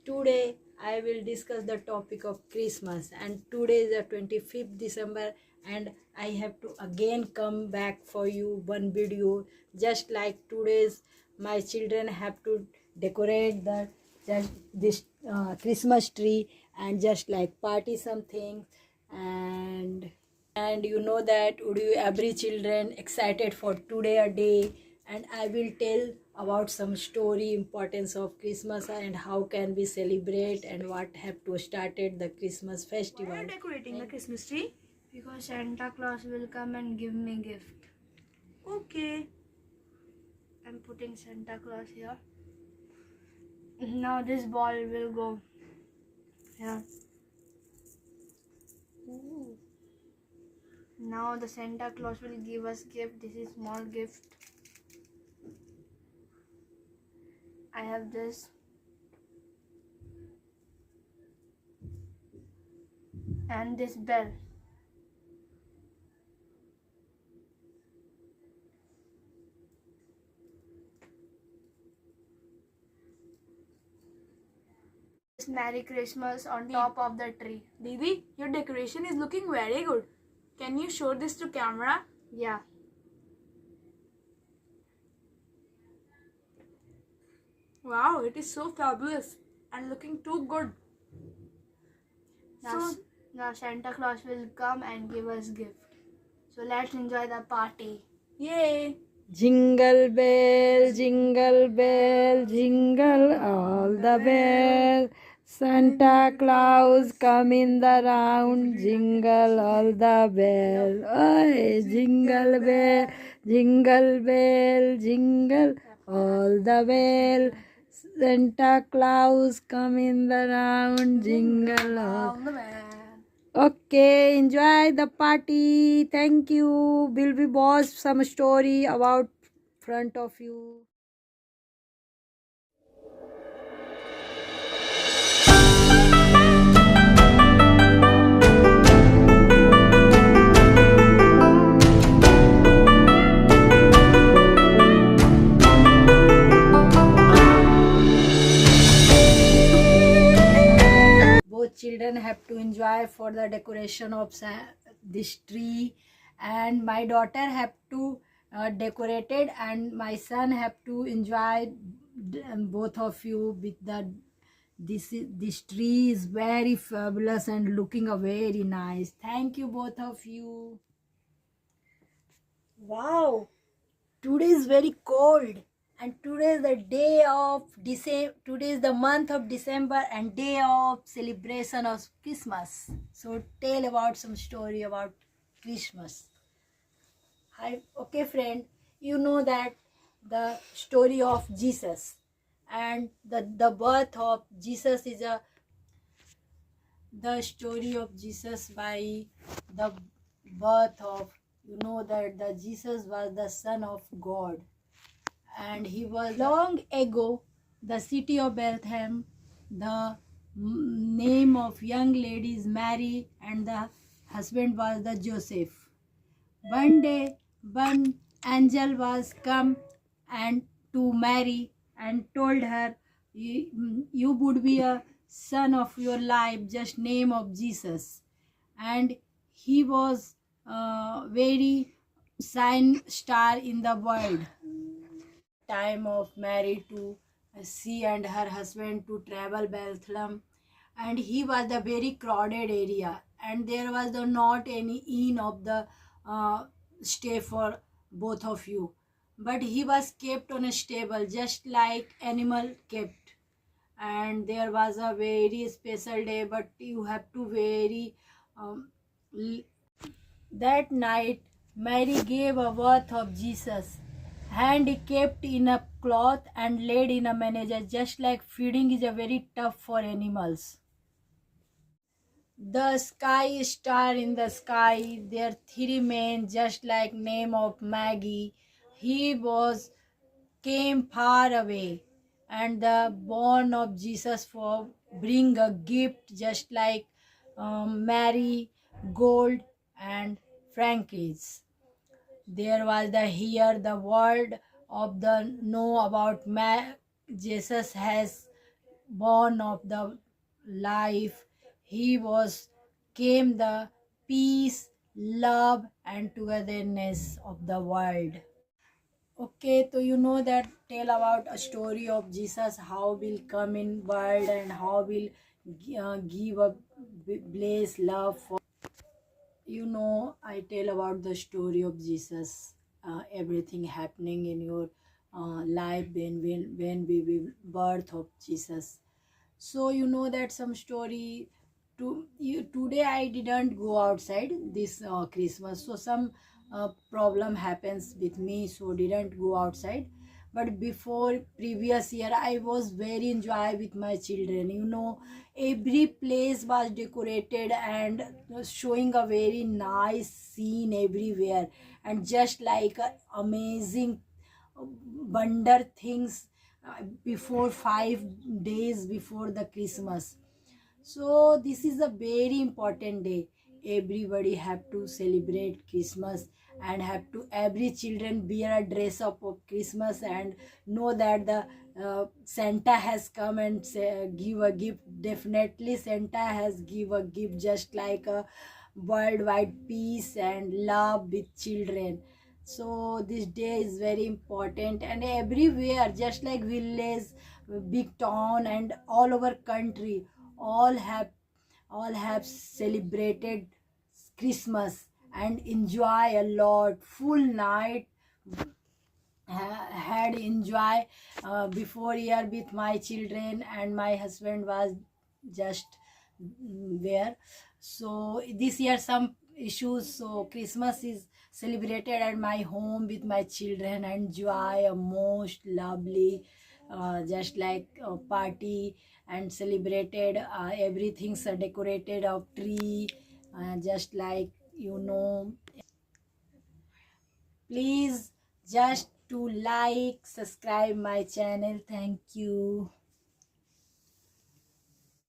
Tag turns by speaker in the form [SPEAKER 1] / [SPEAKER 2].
[SPEAKER 1] Today I will discuss the topic of Christmas, and today is the 25th December, and I have to again come back for you one video. Just like today's my children have to decorate the just this Christmas tree and just like party something, and you know that would you every children excited for today a day, and I will tell about some story importance of Christmas and how can we celebrate and what have to started the Christmas festival.
[SPEAKER 2] Why are you decorating the Christmas tree? Because Santa Claus will come and give me gift. Okay. I'm putting Santa Claus here. Now this ball will go here. Ooh. Now the Santa Claus will give us gift. This is small gift. I have this. And this bell. Merry Christmas on top of the tree.
[SPEAKER 3] Didi, your decoration is looking very good. Can you show this to camera?
[SPEAKER 2] Yeah.
[SPEAKER 3] Wow, it is so fabulous and looking too good.
[SPEAKER 2] Now Santa Claus will come and give us gift. So let's enjoy the party.
[SPEAKER 3] Yay!
[SPEAKER 1] Jingle bell, jingle all the bell. Santa Claus come in the round, jingle all the bell. Oy, jingle bell, jingle all the bell. Santa Claus come in the round, jingle all.
[SPEAKER 3] the man.
[SPEAKER 1] Okay, enjoy the party. Thank you. Will be boss some story about front of you. Both children have to enjoy for the decoration of this tree, and my daughter have to decorate it, and my son have to enjoy both of you with the this tree is very fabulous and looking a very nice. Thank you both of you. Wow, today is very cold, and today is the day of December. Today is the month of December and day of celebration of Christmas. So tell about some story about Christmas. Hi, okay friend, you know that the story of Jesus, and the birth of Jesus is the story of Jesus by the birth of, you know that the Jesus was the son of God, and he was long ago the city of Bethlehem. The name of young lady is Mary, and the husband was the Joseph. One day one angel was come and to Mary and told her, you would be a son of your life, just name of Jesus. And he was very sign star in the world. Time of Mary to see and her husband to travel Bethlehem, and he was the very crowded area, and there was the not any inn of the stay for both of you, but he was kept on a stable just like animal kept. And there was a very special day, but you have to very that night Mary gave a birth of Jesus, and he kept in a cloth and laid in a manger, just like feeding is a very tough for animals. The sky star in the sky, there three men, just like name of Maggie. He was came far away, and the born of Jesus for bring a gift, just like Mary, gold and frankincense. There was the here the word of the know about Jesus has born of the life. He was came the peace, love, and togetherness of the world. Okay, so you know that tell about a story of Jesus, how will come in world and how will give a blaze love for. You know, I tell about the story of Jesus, everything happening in your life when we will birth of Jesus. So you know that some story today I didn't go outside this Christmas, so some problem happens with me, so didn't go outside. But before previous year I was very enjoy with my children. You know, every place was decorated and showing a very nice scene everywhere, and just like amazing wonder things before 5 days before the Christmas. So this is a very important day. Everybody have to celebrate Christmas and have to every children wear a dress up of Christmas and know that the Santa has come and give a gift. Definitely Santa has give a gift, just like a worldwide peace and love with children. So this day is very important, and everywhere, just like village, big town, and all over country, all have celebrated Christmas and enjoy a lot. Full night had enjoy before year with my children, and my husband was just there. So this year some issues, so Christmas is celebrated at my home with my children and enjoy a most lovely just like a party, and celebrated everything's decorated of tree, just like you know. Please just to like, subscribe my channel. Thank you.